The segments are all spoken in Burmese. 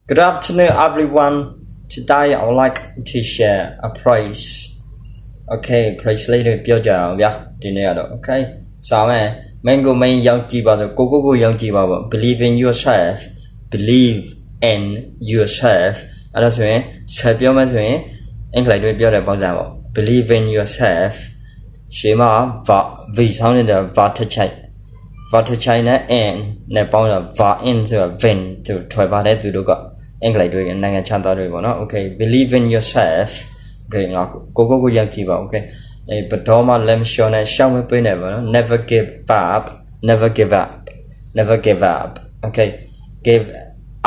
Good afternoon, everyone. Today I would like to share a praise. Okay, praise later ပြောကြအောင်ဗျာဒီနေ့ကတော့ okay စာမယ် mango main ရောက်ကြည့်ပါဆိုကိုရောက်ကြည့်ပါပေါ့ believe in yourself believe in yourself အဲ့ဒါဆိုရင်ဆက်ပြောမှဆိုရင်အင်္ဂလိပ်တွေပြောတဲ့ပုံစံပေါ့ believe in yourself ရှေ့မှာ v ဆောင်းနေတဲ့ verb ချိုင်နဲ့ in နဲ့ပေါင်းတော့ verb in ဆိုတာ vin သူထွယ်ပါတယ်သူတို့ကအင်္ဂလိပ်တွေနိုင်ငံခြားသားတွေပေါ့နော် okay believe in yourself okay ငါကိုရောက်ကြည့်ပါ okay ဘယ်တော့မှလက်မလျှော့နဲ့ရှောက်မပေးနဲ့ပေါ့နော် never give up okay give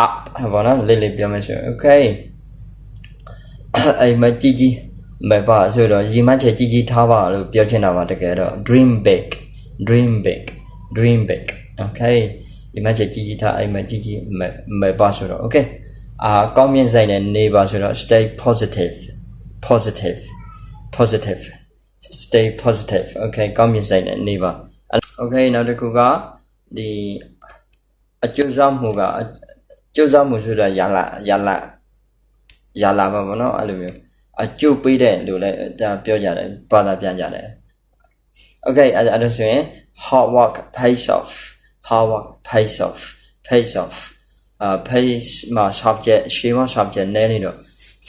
up ပေါ့နော်လေးပြောမယ်ဆို okay အဲ့မကြီးမပါဆိုတော့ရီမန်းချက်ကြီးထားပါလို့ပြောချင်တာပါတကယ်တော့ dream big okay ရီမန်းချက်ကြီးထားအဲ့မကြီးမပါဆိုတော့ okay ကောင်းမြင်စိတ်နဲ့နေပါဆိုတော့ stay positive stay positive okay ကောင်းမြင်စိတ်နဲ့နေပါ okay နောက်တစ်ခုကဒီအကျိုးဆောင်မှုဆိုတာရလာပါဘောနော်အဲ့လိုမျိုးအကျိုးပေးတဲ့လို့လည်းပြောကြတယ်ဘာသာပြန်ကြတယ် okay အဲ့ဒါဆိုရင် hard work pays off pays မှာ subject ရှေ့မှာ subject နည်းနေတော့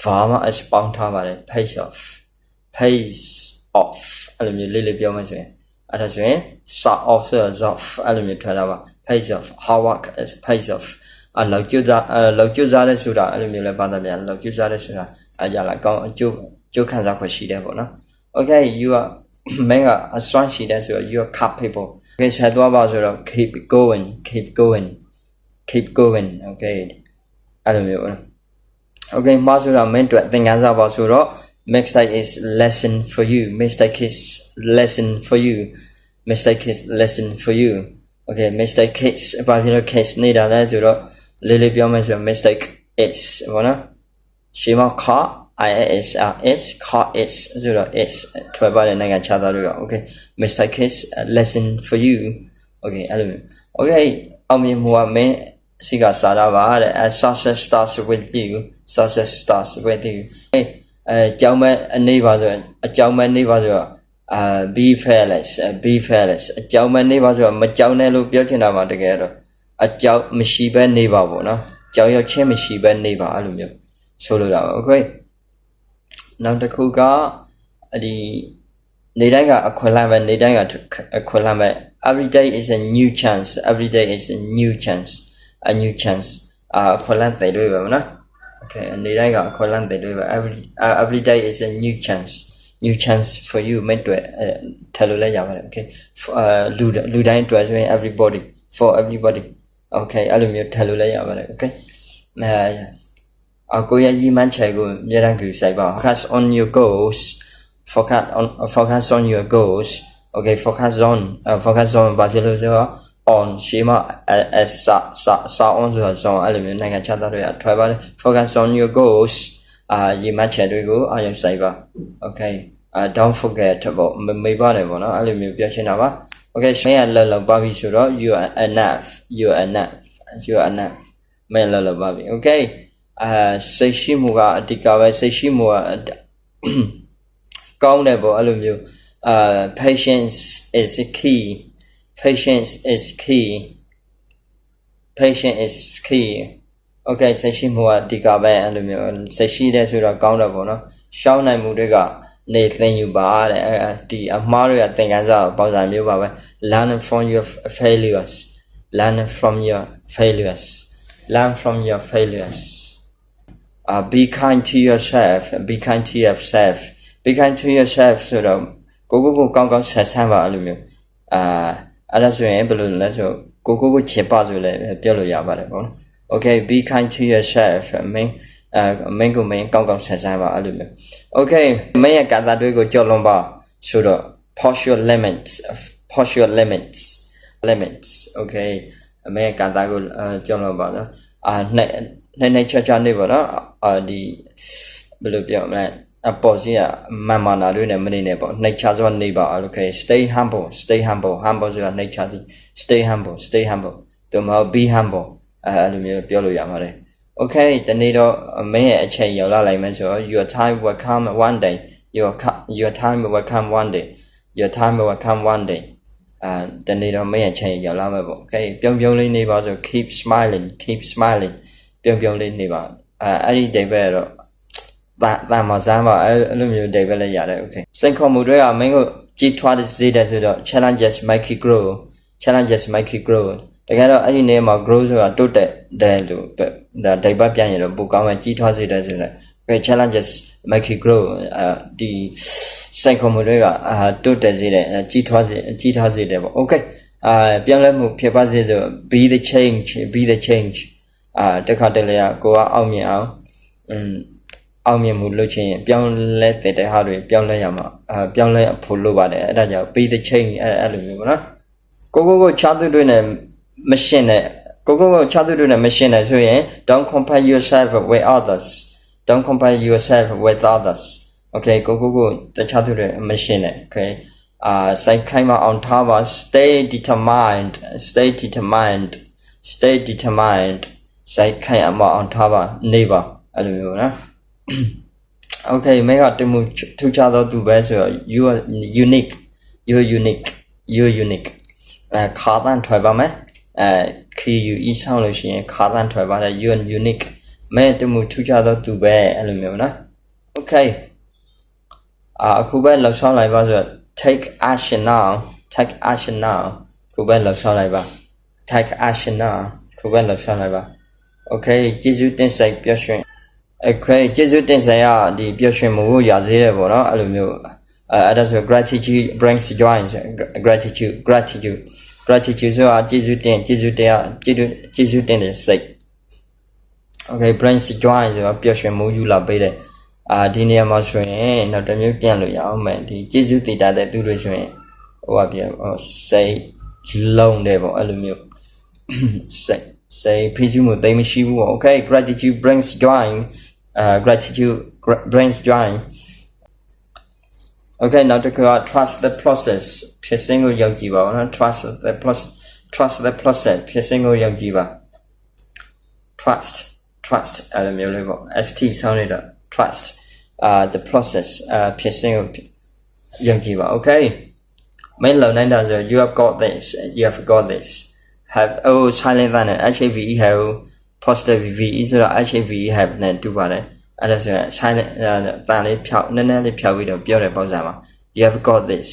verb မှာ s ပေါင်းထားပါတယ် pays off အဲ့လိုမျိုးလေးပြောမှဆိုရင်အဲ့ဒါဆိုရင် start off ဆိုတော့ off အဲ့လိုမျိုးထွက်လာပါ pays off hard work is pays off လောက်ကျစားတဲ့ဆိုတာအဲ့လိုမျိုးလဲဘာသာပြန်လောက်ကျစားတဲ့ဆိုတာရလာကောင်းအကျိုးခံစားခွင့်ရှိတယ်ပေါ့နော် okay you are မင်းကအစွမ်းရှိတဲ့ဆိုတော့ you are capable okay ဆက်သွားပါဆိုတော့ keep going okay အဲ့လိုမျိုးပေါ့နော် okay မဆိုတော့မင်းတို့သင်ခန်းစာပါဆိုတော့ mistake is lesson for you okay mistake is ဘာဖြစ်လို့ case နေတာလဲဆိုတော့လေးပြောမယ်ဆိုတော့ mistake is ဘောနော်ရှေ့မှာ is ဆိုတော့ is ထွက်ပါတဲ့နိုင်ငံခြားသားတွေက okay mistake is a lesson for you okay အဲ့လိုမျိုး okay အောင်မြင်မှုကမင်းစီကစားတာပါတဲ့ success starts with you ကြောင်းမဲ့အနေပါဆိုအကြောင်းမဲ့နေပါဆိုတော့be fearless အကြောင်းမဲ့နေပါဆိုတော့မကြောက်နဲ့လို့ပြောချင်တာပါတကယ်တော့အကြောက်မရှိဘဲနေပါပေါ့နော်ကြောက်ရွံ့ခြင်းမရှိဘဲနေပါအဲ့လိုမျိုးဆိုလိုတာပါ okay နောက်တစ်ခုကဒီနေတိုင်းကအခွင့်အလမ်းပဲနေတိုင်းကအခွင့်အလမ်းပဲ every day is a new chance a new chance ခွင့်အလမ်းတွေတွေ့ပါမနော် okay နေတိုင်းကအခွင့်အလမ်းတွေတွေ့ပါ every day is a new chance for you မင်းတွေ့ထည့်လို့လည်းရပါတယ် okay လူတိုင်းတွေ့ဆိုရင် for everybody okay အဲ့လိုမျိုးထည့်လို့လည်းရပါတယ် okay ကိုရည်မှန်းချက်ကိုအများကြီးစိုက်ပါ focus on your goals okay focus on ဘာဖြစ်လို့ဆိုတော့ on ရှေ့မှာ sa on ဆိုတော့အဲ့လိုမျိုးနိုင်ငံခြားသားတွေကထွက်ပါတယ် focus on your goals ရည်မှန်းချက်တွေကိုအာရုံစိုက်ပါ okay don't forget ပေါ့မေ့ပါတယ်ပေါ့နော်အဲ့လိုမျိုးပြောချင်တာပါ okay မင်းကလောက်ပါပြီဆိုတော့ you are enough မင်းလောက်ပါပြီ okay စိတ်ရှိမှုကအဓိကပဲစိတ်ရှိမှုကကောင်းတယ်ပေါ့အဲ့လိုမျိုးpatience is key okay စိတ်ရှိမှုကအဓိကပဲအဲ့လိုမျိုးစိတ်ရှိတဲ့ဆိုတော့ကောင်းတယ်ပေါ့နော်ရှောင်းနိုင်မှုတွေကနေသင်ယူပါတဲ့ဒီအမှားတွေကသင်ခန်းစာပေါင်းစံမျိုးပါပဲ learn from your failures be kind to yourself ဆိုတော့ကိုကောင်းဆက်ဆံပါအဲ့လိုမျိုးအဲ့ဒါဆိုရင်ဘယ်လိုလဲဆိုကိုချစ်ပါဆိုလဲပြောလို့ရပါတယ်ပေါ့နော် okay be kind to yourself မင်းကိုကောင်းဆက်ဆံပါအဲ့လိုမျိုး okay မင်းရဲ့ကာတာတွေကိုကြော်လွန်ပါဆိုတော့ push your limits okay မင်းရဲ့ကာတာကိုကြော်လွန်ပါနော်နဲ့ချာနေပါနော်ဒီဘယ်လိုပြောမလဲအပေါ်စီကမနာတွေနဲ့မနေနဲ့ပေါ့နှိတ်ချစွာနေပါ okay stay humble ဆိုတာနှိတ်ချသည် stay humble တို့မဟုတ် be humble အဲ့လိုမျိုးပြောလို့ရပါတယ် Okay တနေ့တော့မင်းရဲ့အချိန်ရောက်လာလိုက်မယ်ဆိုတော့ your time will come one day your time will come one day your time will come one day တနေ့တော့မင်းရဲ့အချိန်ရောက်လာမယ်ပေါ့ Okay ပြုံးလေးနေပါဆို keep smiling ပြုံးလေးနေပါအဲ့ဒီ day ပဲတော့တာမစမ်းပါအဲ့လိုမျိုး day ပဲလည်းရတယ် Okay စိတ်ခေါ်မှုတွေကမင်းကိုကြီးထွားစေတဲ့ဆိုတော့ challenges make you grow တကယ်တော့အဲ့ဒီနေရာမှာ grow ဆိုတာတိုးတက်တယ်လို့ဒါ day ပြန်ရင်တော့ပိုကောင်းမယ်ကြီးထွားစေတဲ့ဆိုတော့ Okay challenges make you grow ဒီစိတ်ခေါ်မှုတွေကတိုးတက်စေတယ်ကြီးထွားစေတယ်ပေါ့ Okay ပြောင်းလဲမှုဖြစ်ပါစေဆို be the change တခါတလေကိုကအောင်မြင်အောင်အောင်မြင်မှုလုပ်ချင်ပြောင်းလဲတဲ့ဟာတွေပြောင်းလဲရမှာပြောင်းလဲဖို့လိုပါတယ်အဲ့ဒါကြောင့် be the change အဲ့လိုမျိုးပေါ့နော်ကိုချားသူတွေနဲ့မရှင်းနဲ့ကိုချားသူတွေနဲ့မရှင်းနဲ့ဆိုရင် don't compare yourself with others okay ကိုတခြားသူတွေမရှင်းနဲ့ okay စိုက်ခိုင်းမအောင်ထားပါ stay determined စိုက်ခိုင်းအောင်ထားပါနေပါအဲ့လိုမျိုးနော် okay မင်းကတမှုထူးခြားသောသူပဲဆိုတော့ you are unique ခါတန်းထွက်ပါမယ်QUE ဆောင်းလို့ရှိရင်ခါတန်းထွက်ပါတယ် you are unique မင်းတမှုထူးခြားသောသူပဲအဲ့လိုမျိုးနော် okay အခုပဲလှောက်ဆောင်လိုက်ပါဆိုတော့ take action now ခုပဲလှောက်ဆောင်လိုက်ပါ take action now ခုပဲလှောက်ဆောင်လိုက်ပါ okay ကျေးဇူးတင်စိတ်ပျော်ရွှင် okay ကျေးဇူးတင်စိတ်ဒီပျော်ရွှင်မှုကိုရစေတယ်ပေါ့နော်အဲ့လိုမျိုးအဲ့ဒါဆို gratitude brings joy gratitude ဆိုတာကျေးဇူးတင်တဲ့စိတ် okay brings joy ဆိုတာပျော်ရွှင်မှုယူလာပေးတယ်ဒီနေရာမှာဆိုရင်နောက်တစ်မျိုးပြန်လို့ရအောင်မယ်ဒီကျေးဇူးတည်တဲ့သူတွေဆိုရင်ဟိုပြန်စိတ်လုံးတယ်ပေါ့အဲ့လိုမျိုးစိတ်ဖိစီးမှုတိတ်မရှိဘူးပေါ့ okay gratitude brings joy okay နောက်တစ်ခါ trust the process ဖြစ်စဉ်ကိုယုံကြည်ပါဦးနော် trust the process ဖြစ်စဉ်ကိုယုံကြည်ပါ trust အဲ့လိုမျိုးလေးပေါ့ st ဆောင်းနေတာ trust the process ဖြစ်စဉ်ကိုယုံကြည်ပါ okay မင်းလုံနိုင်တာဆို you have got this have silent than have positive ve ဆိုတော့ have နဲ့တူပါတယ်အဲ့ဒါဆိုရင် silent တန်လေးဖြောက်နည်းနည်းလေးဖြောက်ပြီးတော့ပြောတဲ့ပုံစံမှာ you have got this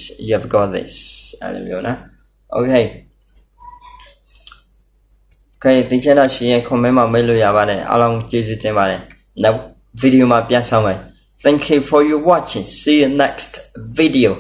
အဲ့လိုမျိုးနော် okay ဒီချမ်းသာရှင်ရဲ့ comment မှာမေးလို့ရပါတယ်အားလုံးကျေးဇူးတင်ပါတယ်နောက် video မှာပြန်ဆောင်မယ် thank you for your watching see you next video